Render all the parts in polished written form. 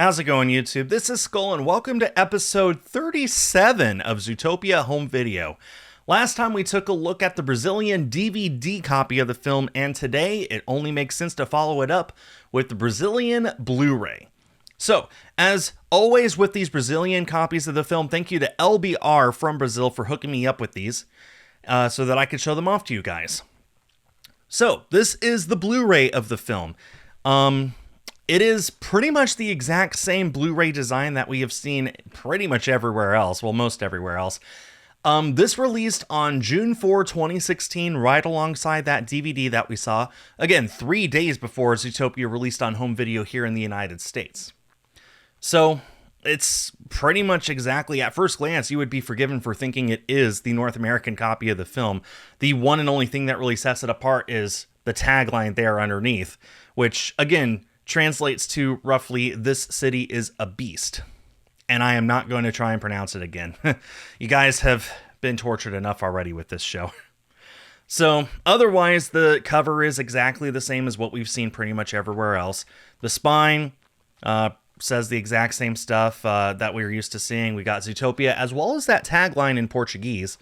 How's it going, YouTube? This is Skull, and welcome to episode 37 of Zootopia Home Video. Last time we took a look at the Brazilian DVD copy of the film, and today it only makes sense to follow it up with the Brazilian Blu-ray. So, as always with these Brazilian copies of the film, thank you to LBR from Brazil for hooking me up with these so that I could show them off to you guys. So, this is the Blu-ray of the film. It is pretty much the exact same Blu-ray design that we have seen pretty much everywhere else. Well, most everywhere else. This released on June 4, 2016, right alongside that DVD that we saw. Again, 3 days before Zootopia released on home video here in the United States. So, it's pretty much exactly, at first glance, you would be forgiven for thinking it is the North American copy of the film. The one and only thing that really sets it apart is the tagline there underneath, which, again, translates to roughly, "This city is a beast." And I am not going to try and pronounce it again. You guys have been tortured enough already with this show. So, otherwise, the cover is exactly the same as what we've seen pretty much everywhere else. The spine says the exact same stuff that we were used to seeing. We got Zootopia, as well as that tagline in Portuguese.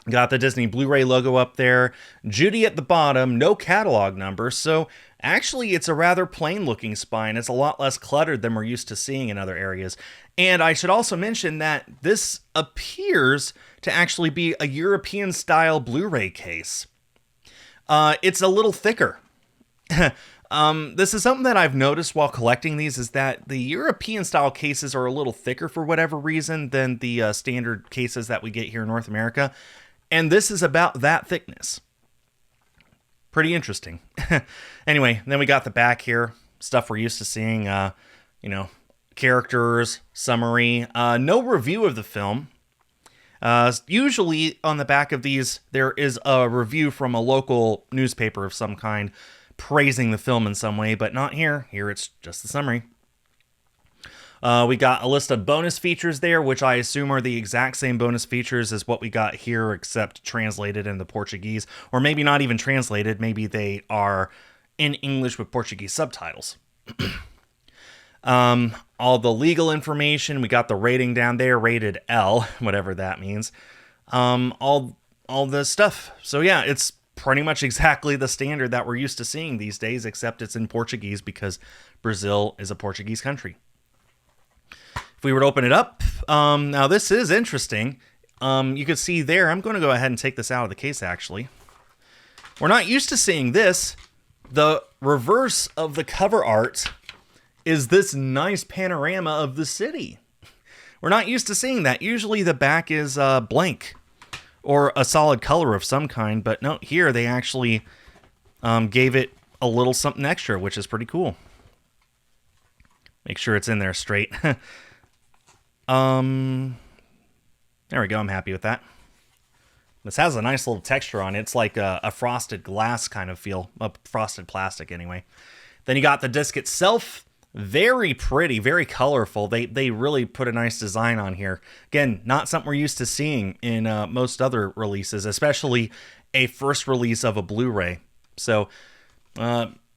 Got the Disney Blu-ray logo up there, Judy at the bottom, no catalog number, so actually it's a rather plain looking spine. It's a lot less cluttered than we're used to seeing in other areas. And I should also mention that this appears to actually be a European style Blu-ray case. It's a little thicker. This is something that I've noticed while collecting these, is that the European style cases are a little thicker for whatever reason than the standard cases that we get here in North America. And this is about that thickness. Pretty interesting. Anyway, then we got the back here. Stuff we're used to seeing, characters, summary. No review of the film. Usually on the back of these, there is a review from a local newspaper of some kind praising the film in some way, but not here. Here it's just the summary. We got a list of bonus features there, which I assume are the exact same bonus features as what we got here, except translated into Portuguese. Or maybe not even translated. Maybe they are in English with Portuguese subtitles. All the legal information. We got the rating down there, rated L, whatever that means. All the stuff. So yeah, it's pretty much exactly the standard that we're used to seeing these days, except it's in Portuguese because Brazil is a Portuguese country. If we were to open it up, now this is interesting. You can see there, I'm going to go ahead and take this out of the case, actually. We're not used to seeing this. The reverse of the cover art is this nice panorama of the city. We're not used to seeing that. Usually the back is blank or a solid color of some kind, but no, here they actually gave it a little something extra, which is pretty cool. Make sure it's in there straight. There we go. I'm happy with that. This has a nice little texture on it. It's like a frosted glass kind of feel. A frosted plastic, anyway. Then you got the disc itself. Very pretty, very colorful. They really put a nice design on here. Again, not something we're used to seeing in most other releases, especially a first release of a Blu-ray. So,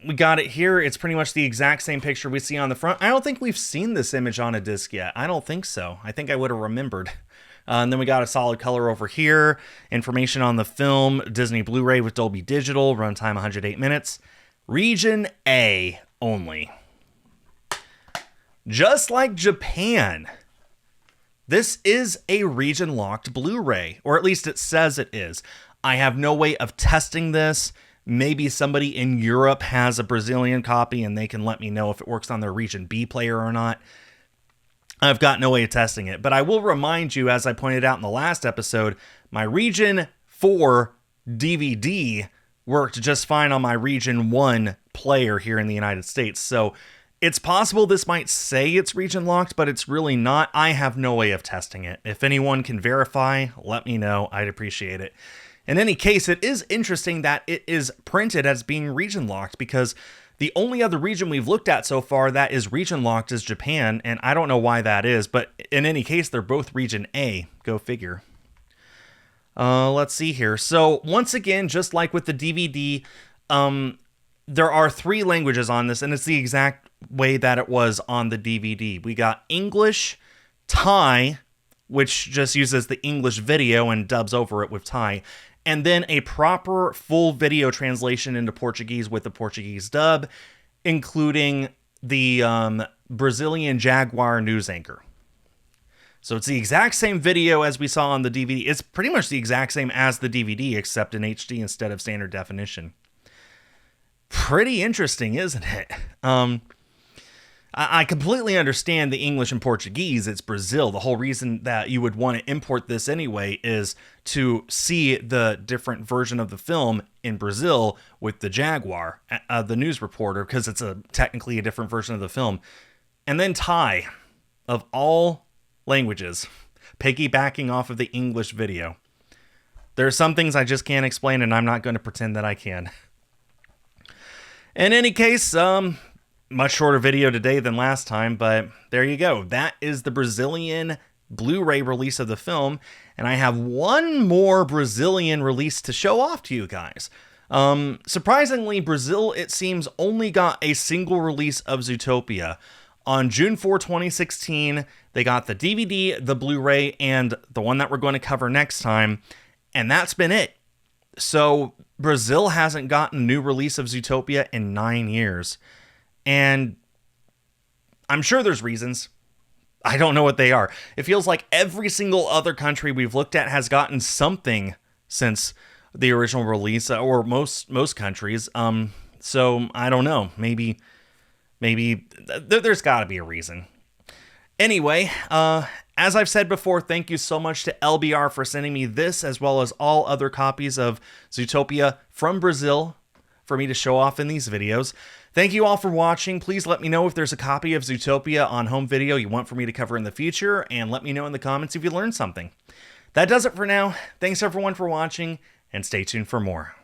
we got it here. It's pretty much the exact same picture we see on the front. I don't think we've seen this image on a disc yet. I don't think so. I think I would have remembered. And then we got a solid color over here. Information on the film. Disney Blu-ray with Dolby Digital. Runtime 108 minutes. Region A only. Just like Japan, this is a region-locked Blu-ray. Or at least it says it is. I have no way of testing this. Maybe somebody in Europe has a Brazilian copy and they can let me know if it works on their Region B player or not. I've got no way of testing it, but I will remind you, as I pointed out in the last episode, my Region 4 DVD worked just fine on my Region 1 player here in the United States. So it's possible this might say it's region locked, but it's really not. I have no way of testing it. If anyone can verify, let me know. I'd appreciate it. In any case, it is interesting that it is printed as being region locked, because the only other region we've looked at so far that is region locked is Japan, and I don't know why that is, but in any case, they're both region A. Go figure. Let's see here. So once again, just like with the DVD, there are 3 languages on this, and it's the exact way that it was on the DVD. We got English, Thai, which just uses the English video and dubs over it with Thai, and then a proper full video translation into Portuguese with the Portuguese dub, including the Brazilian Jaguar news anchor. So it's the exact same video as we saw on the DVD. It's pretty much the exact same as the DVD, except in HD instead of standard definition. Pretty interesting, isn't it? I completely understand the English and Portuguese. It's Brazil. The whole reason that you would want to import this anyway is to see the different version of the film in Brazil with the Jaguar, the news reporter, because it's technically a different version of the film. And then Thai, of all languages, piggybacking off of the English video. There are some things I just can't explain, and I'm not going to pretend that I can. In any case, much shorter video today than last time, but there you go. That is the Brazilian Blu-ray release of the film, and I have one more Brazilian release to show off to you guys. Surprisingly, Brazil, it seems, only got a single release of Zootopia. On June 4, 2016, they got the DVD, the Blu-ray, and the one that we're going to cover next time, and that's been it. So Brazil hasn't gotten a new release of Zootopia in 9 years. And I'm sure there's reasons. I don't know what they are. It feels like every single other country we've looked at has gotten something since the original release, or most countries. So I don't know. Maybe there's got to be a reason. Anyway, as I've said before, thank you so much to LBR for sending me this, as well as all other copies of Zootopia from Brazil for me to show off in these videos. Thank you all for watching. Please let me know if there's a copy of Zootopia on home video you want for me to cover in the future, and let me know in the comments if you learned something. That does it for now. Thanks everyone for watching, and stay tuned for more.